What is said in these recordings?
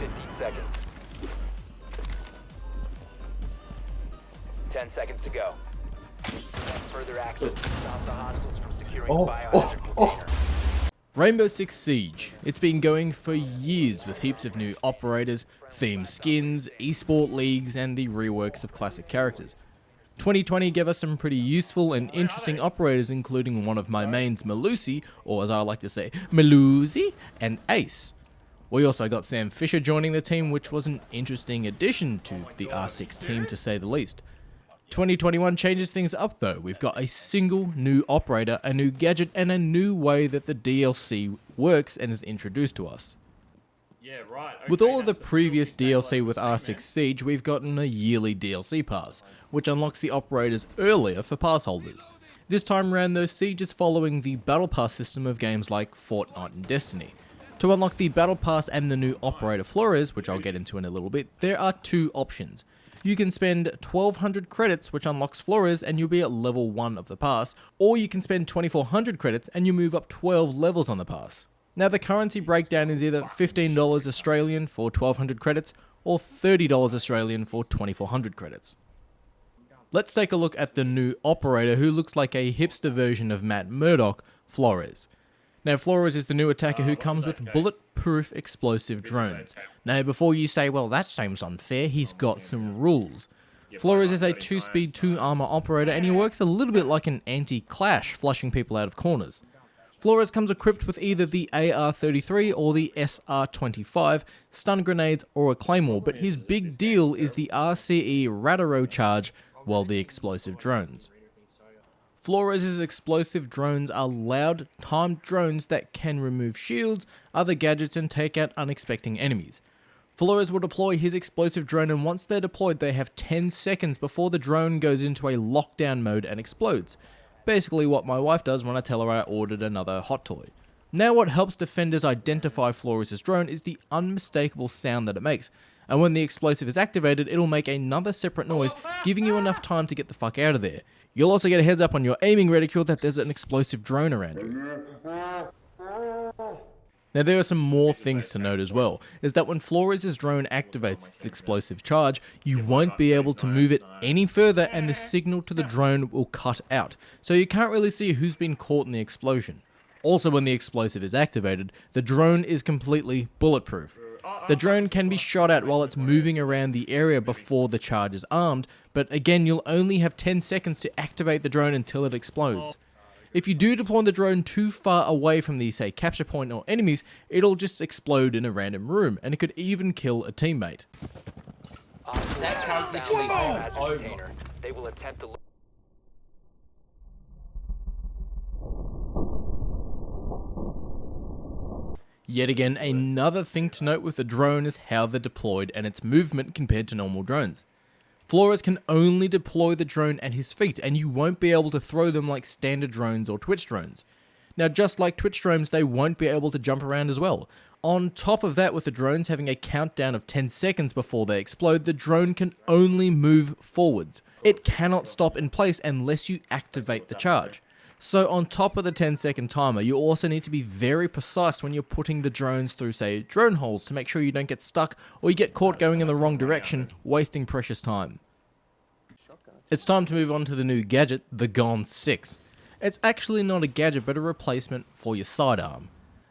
15 seconds. 10 seconds to go. Further action to stop the hostiles from securing biohazard container. Rainbow Six Siege. It's been going for years with heaps of new operators, themed skins, esport leagues, and the reworks of classic characters. 2020 gave us some pretty useful and interesting operators, including one of my mains, Melusi, or as I like to say, Melusi, and Ace. We also got Sam Fisher joining the team, which was an interesting addition to the R6 team to say the least. 2021 changes things up though. We've got a single new operator, a new gadget, and a new way that the DLC works and is introduced to us. Yeah, right. Okay, With all of the that's previous really DLC stable with thing, R6 man. Siege, we've gotten a yearly DLC pass, which unlocks the operators earlier for pass holders. This time around though, Siege is following the Battle Pass system of games like Fortnite and Destiny. To unlock the Battle Pass and the new operator Flores, which I'll get into in a little bit, there are two options. You can spend 1200 credits, which unlocks Flores, and you'll be at level 1 of the pass, or you can spend 2400 credits and you move up 12 levels on the pass. Now the currency breakdown is either $15 Australian for 1200 credits, or $30 Australian for 2400 credits. Let's take a look at the new operator who looks like a hipster version of Matt Murdock, Flores. Now Flores is the new attacker who comes with bulletproof explosive drones. Now before you say, well that seems unfair, he's got some rules. Flores is a 2-speed 2-armor operator and he works a little bit like an anti-clash, flushing people out of corners. Flores comes equipped with either the AR-33 or the SR-25, stun grenades or a claymore, but his big deal is the RCE Radaro charge, well the explosive drones. Flores' explosive drones are loud, timed drones that can remove shields, other gadgets and take out unexpected enemies. Flores will deploy his explosive drone and once they're deployed they have 10 seconds before the drone goes into a lockdown mode and explodes. Basically what my wife does when I tell her I ordered another hot toy. Now what helps defenders identify Flores' drone is the unmistakable sound that it makes, and when the explosive is activated it'll make another separate noise, giving you enough time to get the fuck out of there. You'll also get a heads up on your aiming reticule that there's an explosive drone around you. Now there are some more things to note as well, is that when Flores' drone activates its explosive charge, you won't be able to move it any further and the signal to the drone will cut out, so you can't really see who's been caught in the explosion. Also when the explosive is activated, the drone is completely bulletproof. The drone can be shot at while it's moving around the area before the charge is armed, but again you'll only have 10 seconds to activate the drone until it explodes. If you do deploy the drone too far away from the, say, capture point or enemies, it'll just explode in a random room, and it could even kill a teammate. That can't literally over. They will attempt to. Yet again, another thing to note with the drone is how they're deployed and its movement compared to normal drones. Flores can only deploy the drone at his feet, and you won't be able to throw them like standard drones or Twitch drones. Now, just like Twitch drones, they won't be able to jump around as well. On top of that, with the drones having a countdown of 10 seconds before they explode, the drone can only move forwards. It cannot stop in place unless you activate the charge. So on top of the 10-second timer, you also need to be very precise when you're putting the drones through, say, drone holes to make sure you don't get stuck or you get caught going in the wrong direction, wasting precious time. It's time to move on to the new gadget, the Gon 6. It's actually not a gadget but a replacement for your sidearm.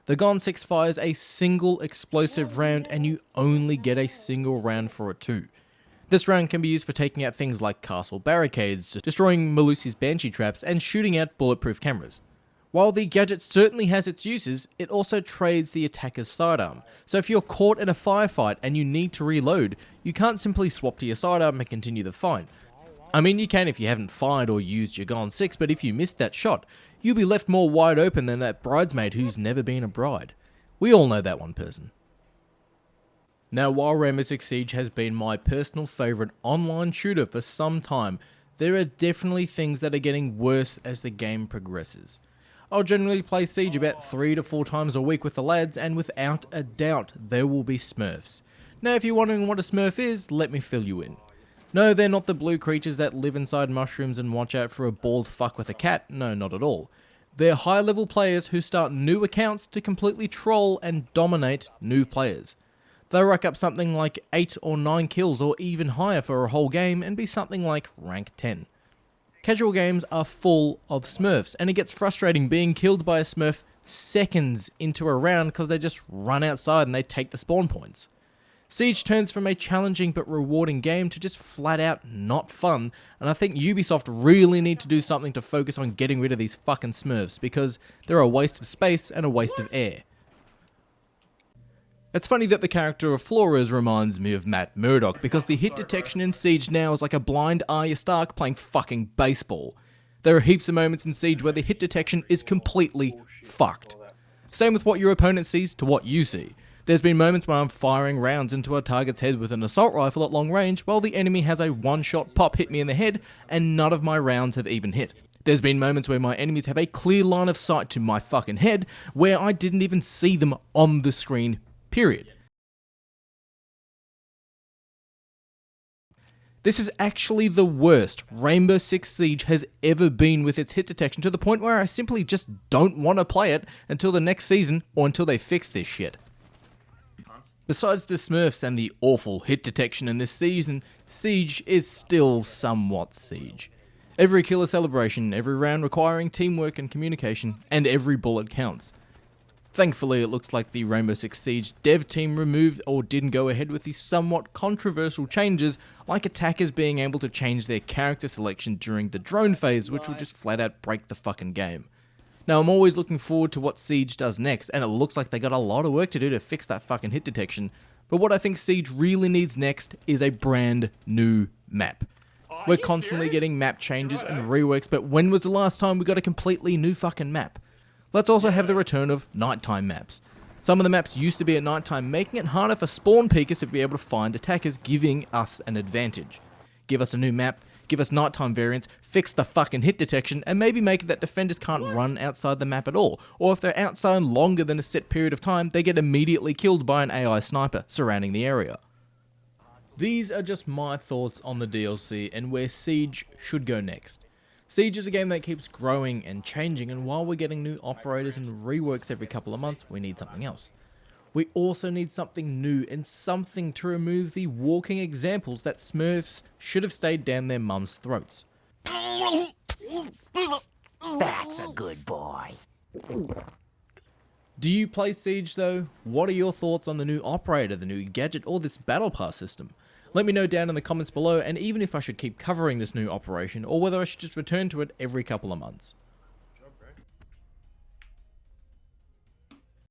The Gon 6 fires a single explosive round and you only get a single round for it too. This round can be used for taking out things like castle barricades, destroying Melusi's banshee traps, and shooting out bulletproof cameras. While the gadget certainly has its uses, it also trades the attacker's sidearm. So if you're caught in a firefight and you need to reload, you can't simply swap to your sidearm and continue the fight. I mean, you can if you haven't fired or used your Gon 6, but if you missed that shot, you'll be left more wide open than that bridesmaid who's never been a bride. We all know that one person. Now, while Rainbow Six Siege has been my personal favourite online shooter for some time, there are definitely things that are getting worse as the game progresses. I'll generally play Siege about 3 to 4 times a week with the lads, and without a doubt, there will be smurfs. Now, if you're wondering what a smurf is, let me fill you in. No, they're not the blue creatures that live inside mushrooms and watch out for a bald fuck with a cat, no, not at all. They're high-level players who start new accounts to completely troll and dominate new players. They'll rack up something like 8 or 9 kills or even higher for a whole game and be something like rank 10. Casual games are full of smurfs, and it gets frustrating being killed by a smurf seconds into a round because they just run outside and they take the spawn points. Siege turns from a challenging but rewarding game to just flat out not fun, and I think Ubisoft really need to do something to focus on getting rid of these fucking smurfs because they're a waste of space and a waste of air. It's funny that the character of Flores reminds me of Matt Murdock, because the hit detection in Siege now is like a blind Arya Stark playing fucking baseball. There are heaps of moments in Siege where the hit detection is completely fucked. Same with what your opponent sees to what you see. There's been moments where I'm firing rounds into a target's head with an assault rifle at long range while the enemy has a one-shot pop hit me in the head and none of my rounds have even hit. There's been moments where my enemies have a clear line of sight to my fucking head where I didn't even see them on the screen. Period. This is actually the worst Rainbow Six Siege has ever been with its hit detection, to the point where I simply just don't want to play it until the next season or until they fix this shit. Besides the smurfs and the awful hit detection in this season, Siege is still somewhat Siege. Every kill a celebration, every round requiring teamwork and communication, and every bullet counts. Thankfully, it looks like the Rainbow Six Siege dev team removed or didn't go ahead with the somewhat controversial changes, like attackers being able to change their character selection during the drone phase, which will just flat out break the fucking game. Now, I'm always looking forward to what Siege does next, and it looks like they got a lot of work to do to fix that fucking hit detection, but what I think Siege really needs next is a brand new map. We're constantly getting map changes and reworks, but when was the last time we got a completely new fucking map? Let's also have the return of nighttime maps. Some of the maps used to be at nighttime, making it harder for spawn peekers to be able to find attackers, giving us an advantage. Give us a new map, give us nighttime variants, fix the fucking hit detection, and maybe make it that defenders can't run outside the map at all, or if they're outside longer than a set period of time, they get immediately killed by an AI sniper surrounding the area. These are just my thoughts on the DLC and where Siege should go next. Siege is a game that keeps growing and changing, and while we're getting new operators and reworks every couple of months, we need something else. We also need something new and something to remove the walking examples that Smurfs should have stayed down their mums' throats. That's a good boy. Do you play Siege though? What are your thoughts on the new operator, the new gadget, or this battle pass system? Let me know down in the comments below, and even if I should keep covering this new operation, or whether I should just return to it every couple of months.